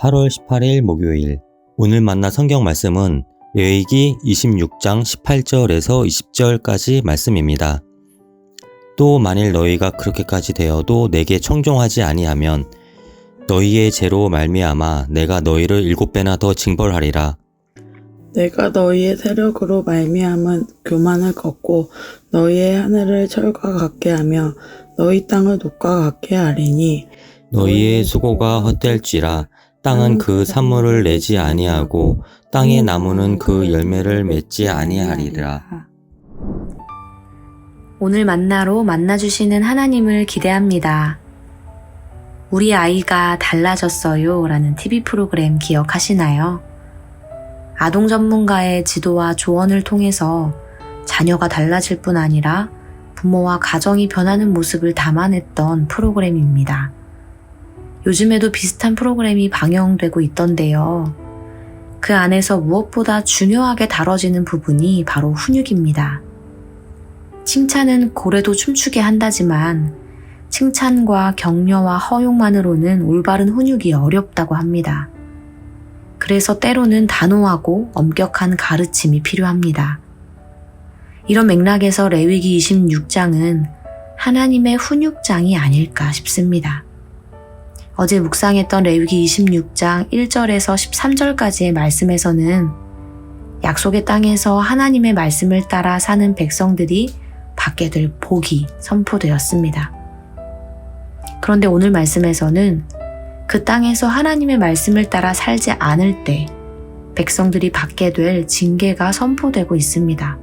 8월 18일 목요일. 오늘 만나 성경 말씀은 레위기 26장 18절에서 20절까지 말씀입니다. 또 만일 너희가 그렇게까지 되어도 내게 청종하지 아니하면 너희의 죄로 말미암아 내가 너희를 7배나 더 징벌하리라. 내가 너희의 세력으로 말미암은 교만을 걷고 너희의 하늘을 철과 같게 하며 너희 땅을 녹과 같게 하리니 너희의 수고가 헛될지라 땅은 그 산물을 내지 아니하고 땅의 나무는 그 열매를 맺지 아니하리라. 오늘 만나로 만나주시는 하나님을 기대합니다. 우리 아이가 달라졌어요 라는 TV 프로그램 기억하시나요? 아동 전문가의 지도와 조언을 통해서 자녀가 달라질 뿐 아니라 부모와 가정이 변하는 모습을 담아냈던 프로그램입니다. 요즘에도 비슷한 프로그램이 방영되고 있던데요. 그 안에서 무엇보다 중요하게 다뤄지는 부분이 바로 훈육입니다. 칭찬은 고래도 춤추게 한다지만 칭찬과 격려와 허용만으로는 올바른 훈육이 어렵다고 합니다. 그래서 때로는 단호하고 엄격한 가르침이 필요합니다. 이런 맥락에서 레위기 26장은 하나님의 훈육장이 아닐까 싶습니다. 어제 묵상했던 레위기 26장 1절에서 13절까지의 말씀에서는 약속의 땅에서 하나님의 말씀을 따라 사는 백성들이 받게 될 복이 선포되었습니다. 그런데 오늘 말씀에서는 그 땅에서 하나님의 말씀을 따라 살지 않을 때 백성들이 받게 될 징계가 선포되고 있습니다.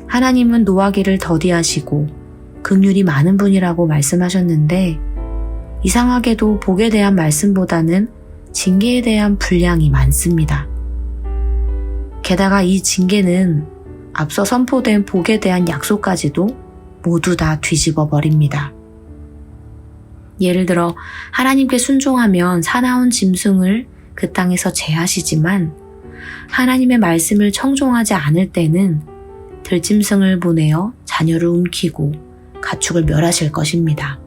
하나님은 노하기를 더디하시고 긍휼이 많은 분이라고 말씀하셨는데 이상하게도 복에 대한 말씀보다는 징계에 대한 분량이 많습니다. 게다가 이 징계는 앞서 선포된 복에 대한 약속까지도 모두 다 뒤집어 버립니다. 예를 들어 하나님께 순종하면 사나운 짐승을 그 땅에서 제하시지만 하나님의 말씀을 청종하지 않을 때는 들짐승을 보내어 자녀를 움키고 가축을 멸하실 것입니다.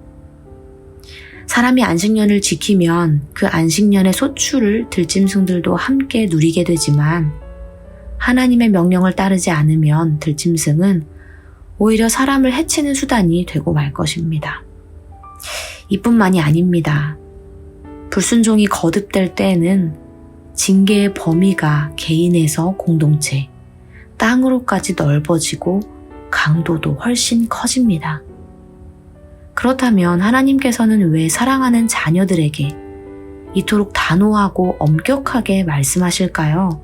사람이 안식년을 지키면 그 안식년의 소출을 들짐승들도 함께 누리게 되지만 하나님의 명령을 따르지 않으면 들짐승은 오히려 사람을 해치는 수단이 되고 말 것입니다. 이뿐만이 아닙니다. 불순종이 거듭될 때에는 징계의 범위가 개인에서 공동체, 땅으로까지 넓어지고 강도도 훨씬 커집니다. 그렇다면 하나님께서는 왜 사랑하는 자녀들에게 이토록 단호하고 엄격하게 말씀하실까요?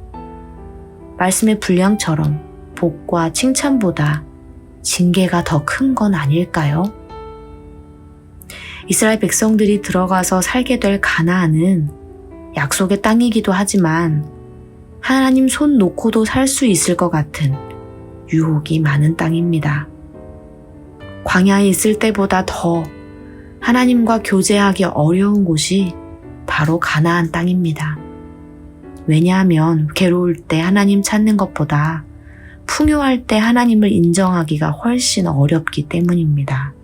말씀의 분량처럼 복과 칭찬보다 징계가 더 큰 건 아닐까요? 이스라엘 백성들이 들어가서 살게 될 가나안은 약속의 땅이기도 하지만 하나님 손 놓고도 살 수 있을 것 같은 유혹이 많은 땅입니다. 광야에 있을 때보다 더 하나님과 교제하기 어려운 곳이 바로 가나안 땅입니다. 왜냐하면 괴로울 때 하나님 찾는 것보다 풍요할 때 하나님을 인정하기가 훨씬 어렵기 때문입니다.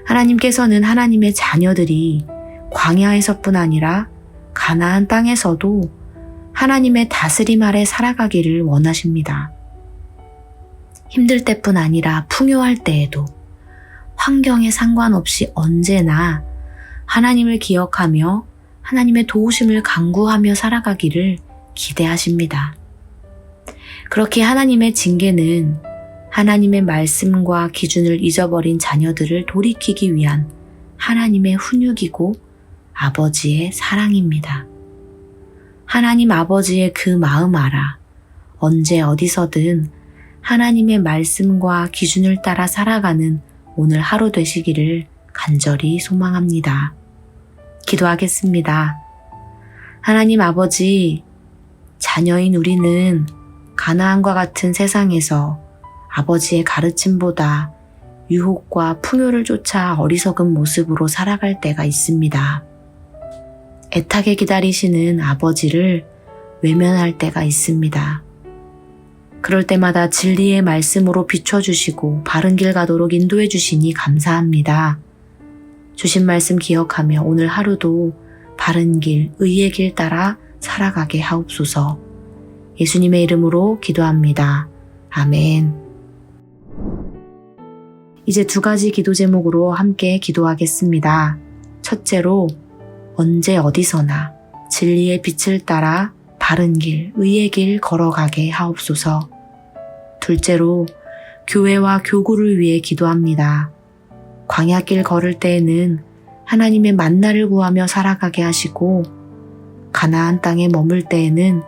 하나님께서는 하나님의 자녀들이 광야에서뿐 아니라 가나안 땅에서도 하나님의 다스림 아래 살아가기를 원하십니다. 힘들 때뿐 아니라 풍요할 때에도 환경에 상관없이 언제나 하나님을 기억하며 하나님의 도우심을 간구하며 살아가기를 기대하십니다. 그렇게 하나님의 징계는 하나님의 말씀과 기준을 잊어버린 자녀들을 돌이키기 위한 하나님의 훈육이고 아버지의 사랑입니다. 하나님 아버지의 그 마음 알아 언제 어디서든 하나님의 말씀과 기준을 따라 살아가는 오늘 하루 되시기를 간절히 소망합니다. 기도하겠습니다. 하나님 아버지, 자녀인 우리는 가나안과 같은 세상에서 아버지의 가르침보다 유혹과 풍요를 쫓아 어리석은 모습으로 살아갈 때가 있습니다. 애타게 기다리시는 아버지를 외면할 때가 있습니다. 그럴 때마다 진리의 말씀으로 비춰주시고 바른 길 가도록 인도해 주시니 감사합니다. 주신 말씀 기억하며 오늘 하루도 바른 길, 의의 길 따라 살아가게 하옵소서. 예수님의 이름으로 기도합니다. 아멘. 이제 2가지 기도 제목으로 함께 기도하겠습니다. 첫째로, 언제 어디서나 진리의 빛을 따라 바른 길, 의의 길 걸어가게 하옵소서. 둘째로, 교회와 교구를 위해 기도합니다. 광야길 걸을 때에는 하나님의 만나를 구하며 살아가게 하시고, 가나안 땅에 머물 때에는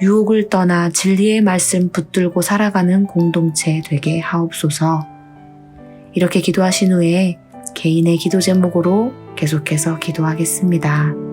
유혹을 떠나 진리의 말씀 붙들고 살아가는 공동체 되게 하옵소서. 이렇게 기도하신 후에 개인의 기도 제목으로 계속해서 기도하겠습니다.